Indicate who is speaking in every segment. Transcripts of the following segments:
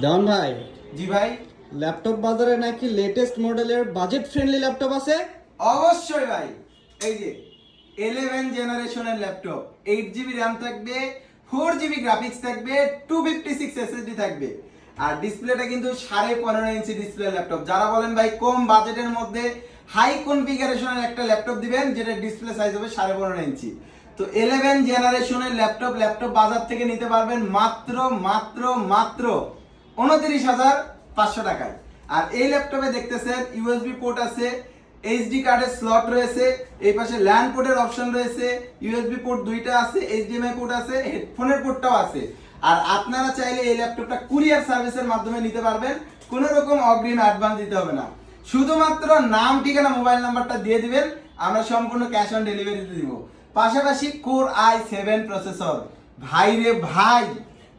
Speaker 1: দেওয়ান ভাই,
Speaker 2: জি ভাই।
Speaker 1: ল্যাপটপ বাজারে নাকি লেটেস্ট মডেলের বাজেট ফ্রেন্ডলি ল্যাপটপ আছে?
Speaker 2: অবশ্যই ভাই, এই যে 11 জেনারেশনের ল্যাপটপ, 8 জিবি র্যাম থাকবে, 4 জিবি গ্রাফিক্স থাকবে, 256 এসএসডি থাকবে। আর ডিসপ্লেটা কিন্তু 15.5 ইঞ্চি ডিসপ্লে ল্যাপটপ। যারা বলেন ভাই কম বাজেটের মধ্যে হাই কনফিগারেশনের একটা ল্যাপটপ দিবেন যেটা ডিসপ্লে সাইজ হবে 15.5 ইঞ্চি, তো 11 জেনারেশনের ল্যাপটপ বাজার থেকে নিতে পারবেন মাত্র মাত্র মাত্র 29,500 টাকায়। আর এই ল্যাপটপে দেখতেছেন ইউএসবি পোর্ট আছে, এইচডি কার্ডের স্লট রয়েছে, এই পাশে ল্যান পোর্টের অপশন রয়েছে, ইউএসবি পোর্ট দুইটা আছে, এইচডিএমআই পোর্ট আছে, হেডফোনের পোর্টটাও আছে। আর আপনারা চাইলে এই ল্যাপটপটা কুরিয়ার সার্ভিসের মাধ্যমে নিতে পারবেন, কোনো রকম অগ্রিম অ্যাডভান্স দিতে হবে না। শুধুমাত্র নাম, ঠিকানা, মোবাইল নাম্বারটা দিয়ে দিবেন, আমরা সম্পূর্ণ ক্যাশ অন ডেলিভারিতে দিব। পাশাপাশি কোর i7 প্রসেসর। ভাই রে ভাই,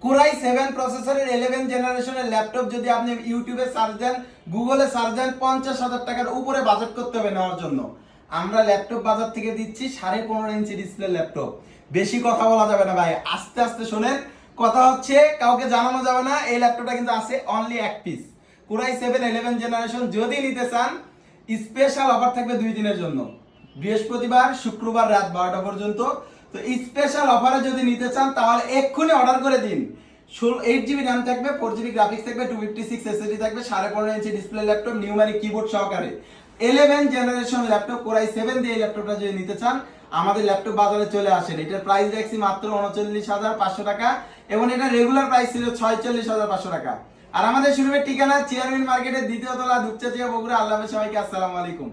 Speaker 2: কোর i7 প্রসেসরের 11 জেনারেশনের ল্যাপটপ যদি আপনি ইউটিউবে সার্চ দেন, গুগলে সার্চ দেন, 50,000 টাকার উপরে বাজেট করতে হবে নেওয়ার জন্য। আমরা ল্যাপটপ বাজার থেকে দিচ্ছি 15.5 ইঞ্চি ডিসপ্লে ল্যাপটপ। বেশি কথা বলা যাবে না ভাই, আস্তে আস্তে শোনেন। কথা হচ্ছে কাউকে জানানো যাবে না, এই ল্যাপটপটা কিন্তু আছে অনলি এক পিস। কোর i7 11 জেনারেশন যদি নিতে চান, স্পেশাল অফার থাকবে 2 দিনের জন্য, বৃহস্পতিবার শুক্রবার রাত 12টা পর্যন্ত। তো স্পেশাল অফারে যদি নিতে চান তাহলে এক্ষুনি অর্ডার করে দিন। 8 জিবি র্যাম থাকবে, 4 জিবি গ্রাফিক্স থাকবে, 256 এসএসডি থাকবে, 15.5 inch display laptop, numeric keyboard সহকারে 11 জেনারেশন ল্যাপটপ। কোর i7 দিয়ে এই ল্যাপটপটা যদি নিতে চান, আমাদের ল্যাপটপ বাজারে চলে আসেন। এটার প্রাইস রাখছি মাত্র 39,500 টাকা, এবং এটা রেগুলার প্রাইস ছিল 46,500 টাকা। আর আমাদের শোরুমের ঠিকানা চেয়ারম্যান মার্কেটের 2য় তলা, দুপচাচিয়া, বগুড়া। আল্লাহ হাফেজ সবাইকে, আসসালামু আলাইকুম।